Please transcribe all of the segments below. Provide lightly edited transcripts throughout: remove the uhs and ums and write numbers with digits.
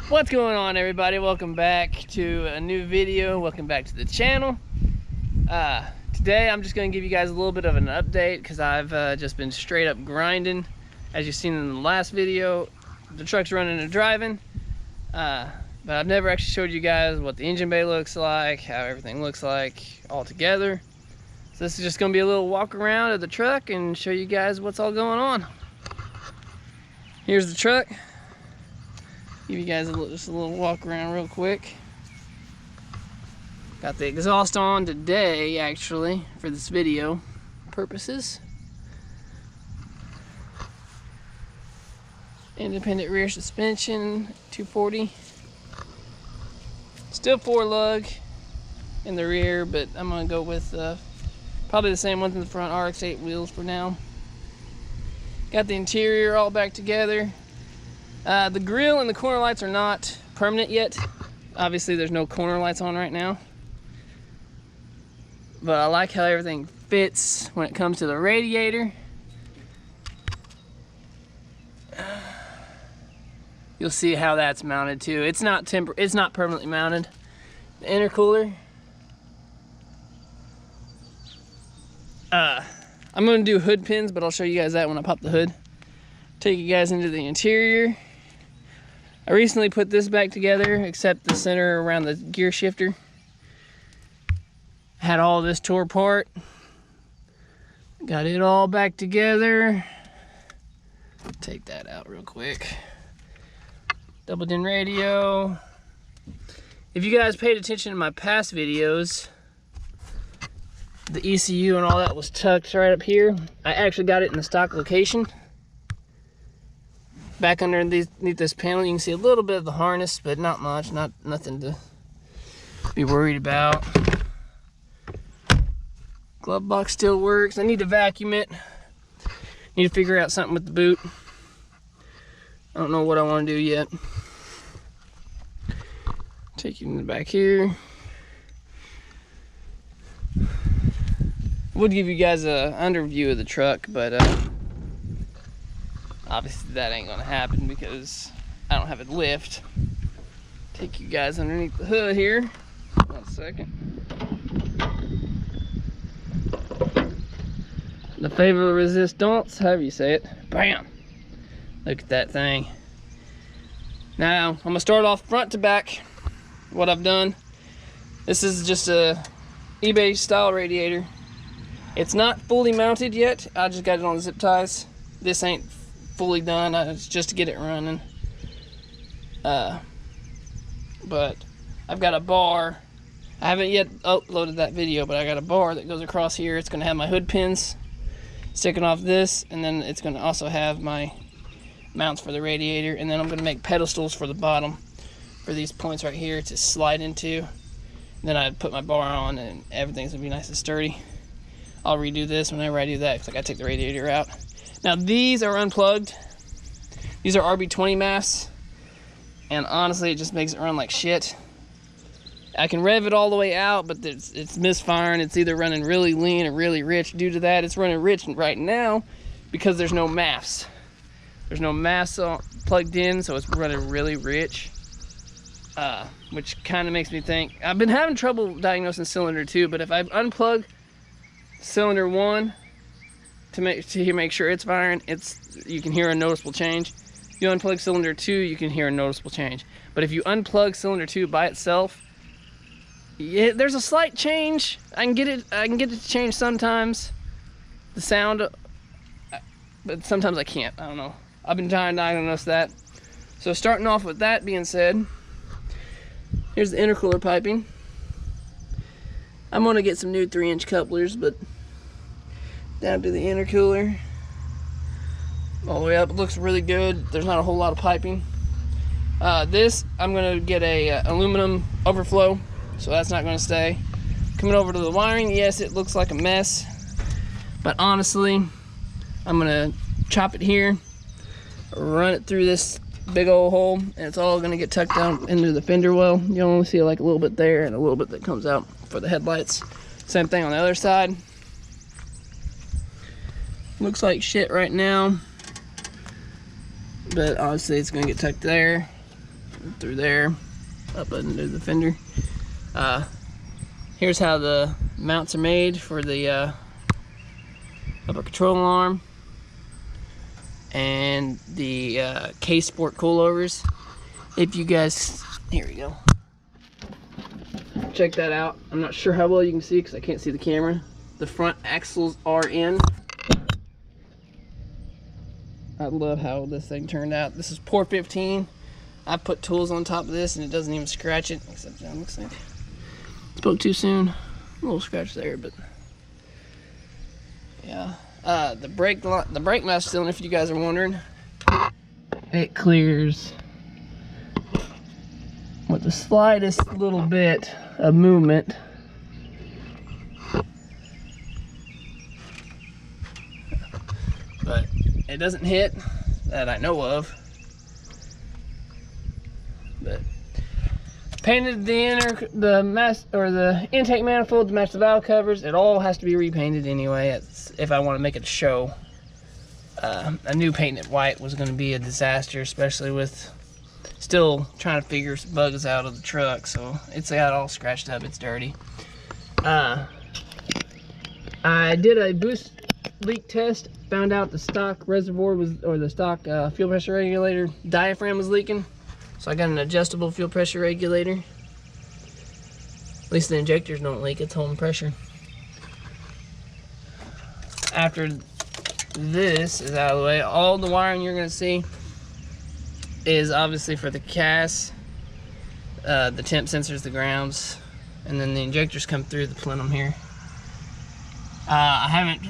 What's going on, everybody? Welcome back to a new video. Welcome back to the channel. Today I'm just going to give you guys a little bit of an update because I've just been straight up grinding. As you've seen in the last video, the truck's running and driving, but I've never actually showed you guys what the engine bay looks like, how everything looks like all together. So this is just going to be a little walk around of the truck and show you guys what's all going on. Here's the truck. Give you guys just a little walk around real quick. Got the exhaust on today, actually, for this video purposes. Independent rear suspension, 240. Still 4-lug in the rear, but I'm gonna go with probably the same ones in the front, RX-8 wheels for now. Got the interior all back together. The grille and the corner lights are not permanent yet. Obviously there's no corner lights on right now. But I like how everything fits when it comes to the radiator. You'll see how that's mounted too. It's not permanently mounted. The intercooler. I'm gonna do hood pins, but I'll show you guys that when I pop the hood. Take you guys into the interior. I recently put this back together, except the center around the gear shifter. Had all this tore apart. Got it all back together. Take that out real quick. Double din radio. If you guys paid attention to my past videos, the ECU and all that was tucked right up here. I actually got it in the stock location. Back underneath this panel, you can see a little bit of the harness, but not much, nothing to be worried about. Glove box still works. I need to vacuum it. Need to figure out something with the boot. I don't know what I want to do yet. Take you in the back here. Would give you guys a underview of the truck, but obviously that ain't gonna happen because I don't have it lift. Take you guys underneath the hood here. 1 second. The favorite resistance, however you say it. Bam! Look at that thing. Now, I'm gonna start off front to back. What I've done. This is just a eBay style radiator. It's not fully mounted yet. I just got it on zip ties. This ain't fully done. It's just to get it running. But I've got a bar. I haven't yet uploaded that video, but I got a bar that goes across here. It's gonna have my hood pins sticking off this, and then it's gonna also have my mounts for the radiator, and then I'm gonna make pedestals for the bottom for these points right here to slide into. And then I put my bar on and everything's gonna be nice and sturdy. I'll redo this whenever I do that because I gotta take the radiator out. Now these are unplugged. These are RB20 masts, and honestly it just makes it run like shit. I can rev it all the way out, but it's misfiring. It's either running really lean or really rich. Due to that, it's running rich right now because there's no MAFs. There's no MAFs plugged in, so it's running really rich, which kind of makes me think. I've been having trouble diagnosing cylinder 2, but if I unplug cylinder 1 to make sure it's firing, you can hear a noticeable change. If you unplug cylinder 2, you can hear a noticeable change. But if you unplug cylinder 2 by itself, yeah, there's a slight change. I can get it to change sometimes, the sound, but sometimes I can't. I don't know. I've been trying to diagnose that. So starting off with that being said, here's the intercooler piping. I'm gonna get some new 3-inch couplers, but down to the intercooler, all the way up. It looks really good. There's not a whole lot of piping. This, I'm gonna get a aluminum overflow, so that's not gonna stay. Coming over to the wiring, yes, it looks like a mess, but honestly, I'm gonna chop it here, run it through this big old hole, and it's all gonna get tucked down into the fender well. You only see like a little bit there and a little bit that comes out for the headlights. Same thing on the other side. Looks like shit right now, but obviously it's gonna get tucked there. through there, up into the fender. Here's how the mounts are made for the upper control arm and the K-Sport coilovers. If you guys, here we go. Check that out. I'm not sure how well you can see because I can't see the camera. The front axles are in. I love how this thing turned out. This is pour 15. I put tools on top of this and it doesn't even scratch it, except that looks like spoke too soon. A little scratch there, but yeah. The brake master cylinder, if you guys are wondering, it clears with the slightest little bit of movement. But it doesn't hit that I know of. But painted the intake manifold to match the valve covers. It all has to be repainted anyway. If I want to make it show. A new paint it white was going to be a disaster, especially with still trying to figure some bugs out of the truck. So it's got all scratched up. It's dirty. I did a boost leak test. Found out the stock reservoir was, or the stock fuel pressure regulator diaphragm was leaking. So I got an adjustable fuel pressure regulator. At least the injectors don't leak, it's holding pressure. After this is out of the way, all the wiring you're gonna see is obviously for the CAS, the temp sensors, the grounds, and then the injectors come through the plenum here. I haven't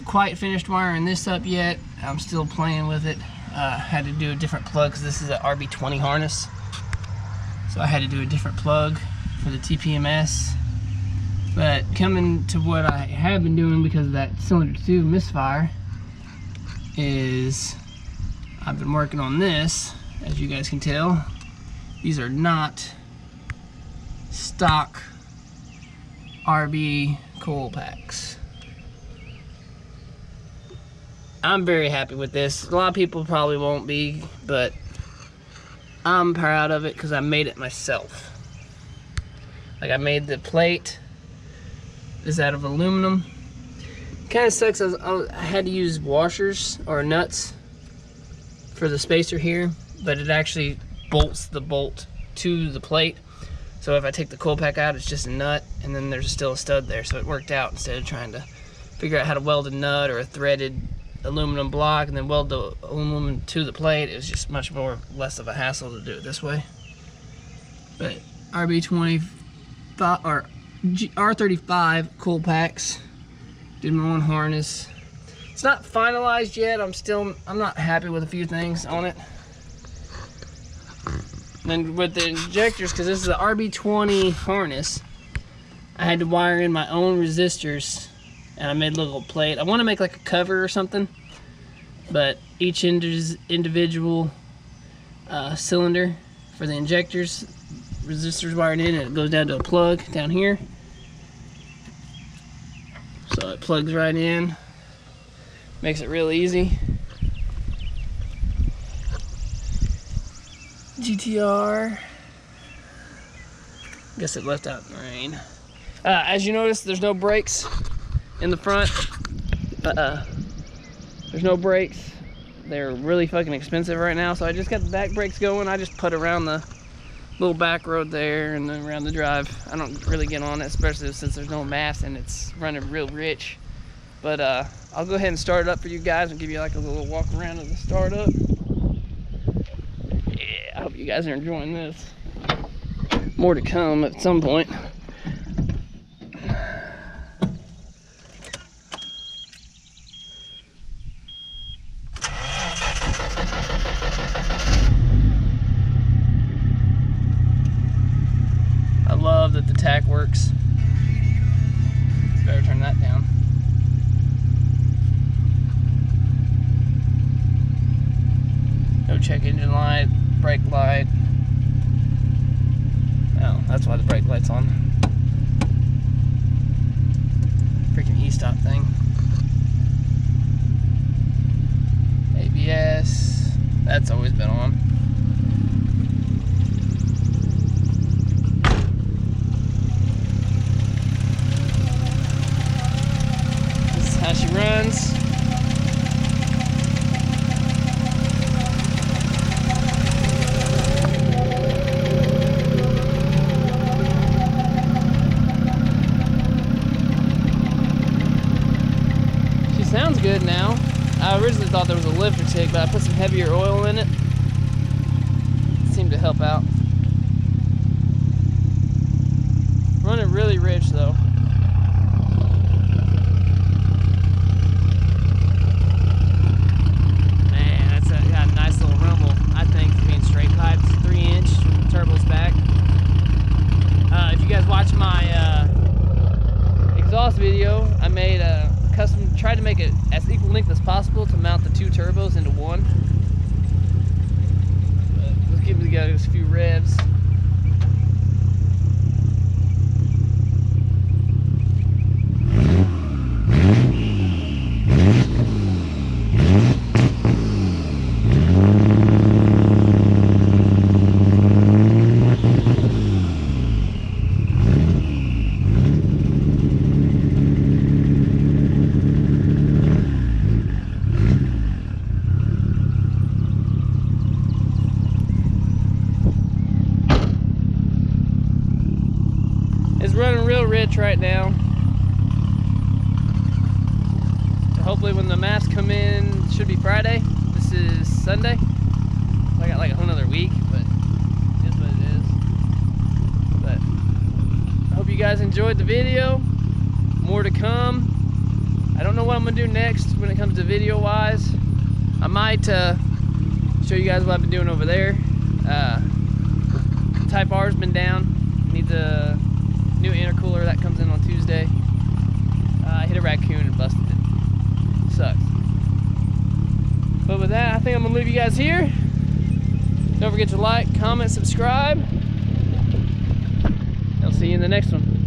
quite finished wiring this up yet. I'm still playing with it. Had to do a different plug because this is an RB20 harness. So I had to do a different plug for the TPMS. But coming to what I have been doing because of that cylinder 2 misfire is I've been working on this. As you guys can tell, these are not stock RB coil packs. I'm very happy with this. A lot of people probably won't be, but I'm proud of it because I made it myself. Like, I made the plate is out of aluminum. Kind of sucks. I had to use washers or nuts for the spacer here, but it actually bolts the bolt to the plate. So if I take the coil pack out, it's just a nut, and then there's still a stud there. So it worked out instead of trying to figure out how to weld a nut or a threaded aluminum block and then weld the aluminum to the plate. It was just much less of a hassle to do it this way. But RB25 or R35 coil packs, did my own harness. It's not finalized yet. I'm not happy with a few things on it. And then with the injectors, because this is the RB20 harness, I had to wire in my own resistors. And I made a little plate. I want to make like a cover or something, but each individual cylinder for the injectors, resistors wired in, and it goes down to a plug down here. So it plugs right in, makes it real easy. GTR. Guess it left out in the rain. As you notice, there's no brakes in the front. There's no brakes. They're really fucking expensive right now, so I just got the back brakes going. I just put around the little back road there and then around the drive. I don't really get on it, especially since there's no mass and it's running real rich. But I'll go ahead and start it up for you guys and give you like a little walk around of the startup. Yeah, I hope you guys are enjoying this. More to come at some point. Love that the tack works. Better turn that down. No check engine light, brake light. Oh, that's why the brake light's on. Freaking e-stop thing. ABS, that's always been on. but I put some heavier oil in it. It seemed to help out. Running really rich though. Man, that's got a nice little rumble, I think, for being straight piped. 3-inch from the turbo's back. If you guys watch my exhaust video, I made a custom, tried to make it as equal length as possible to mount the 2 turbos into one. But let's give it together just a few revs. It's running real rich right now. So hopefully when the maps come in, it should be Friday. This is Sunday. So I got like a whole nother week, but it is what it is. But I hope you guys enjoyed the video. More to come. I don't know what I'm gonna do next when it comes to video wise. I might show you guys what I've been doing over there. Type R's been down. Needs a new intercooler that comes in on Tuesday. I hit a raccoon and busted it. Sucks. But with that, I think I'm gonna leave you guys here. Don't forget to like, comment, subscribe. I'll see you in the next one.